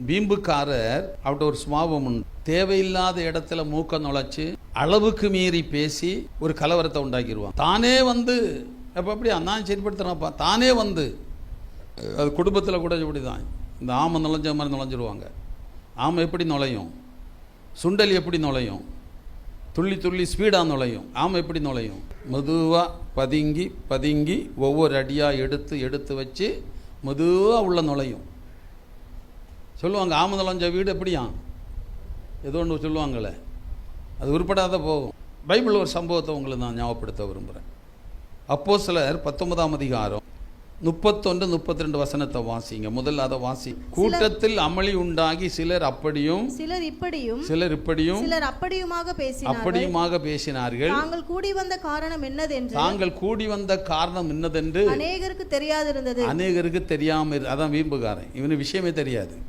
வீம்புக்காரர் அவட்ட ஒரு சுபாவம் உண்டு. தேவையில்லாத இடத்துல மூக்க நுழைச்சு அளவுக்கு மீறி பேசி ஒரு கலவரத்தை உண்டாக்கிடுவான். தானே வந்து அப்போ அப்படியா நான் சரிப்படுத்துறேன்ப்பா, தானே வந்து அது குடும்பத்தில் கூட இப்படி தான். இந்த ஆமை நுழைஞ்ச மாதிரி நுழைஞ்சிருவாங்க. ஆமை எப்படி நுழையும்? சுண்டலி எப்படி நுழையும்? துள்ளி துள்ளி ஸ்பீடாக நுழையும். ஆமை எப்படி நுழையும்? மெதுவாக பதுங்கி பதுங்கி ஒவ்வொரு அடியாக எடுத்து எடுத்து வச்சு மெதுவாக உள்ள நுழையும். சொல்லுவாங்க ஆமை நுழைஞ்ச வீடு எப்படியா ஏதோ ஒன்று சொல்லுவாங்களே, அது உருப்படாத போகும். பைபிள் ஒரு சம்பவத்தை உங்களுக்கு நான் ஞாபகப்படுத்த விரும்புகிறேன். அப்போஸ்தலர் 19ஆம் அதிகாரம் 31, 32 வசனத்தை வாசிங்க. முதல்ல அதை வாசி. கூட்டத்தில் அமளி உண்டாகி சிலர் அப்படியும் சிலர் இப்படியும் சிலர் அப்படியுமாக பேசினார்கள். தாங்கள் கூடி வந்த காரணம் என்னதென்று அநேகருக்கு தெரியாதிருந்தது. அதான் வீம்புகாரன். இவனு விஷயமே தெரியாது.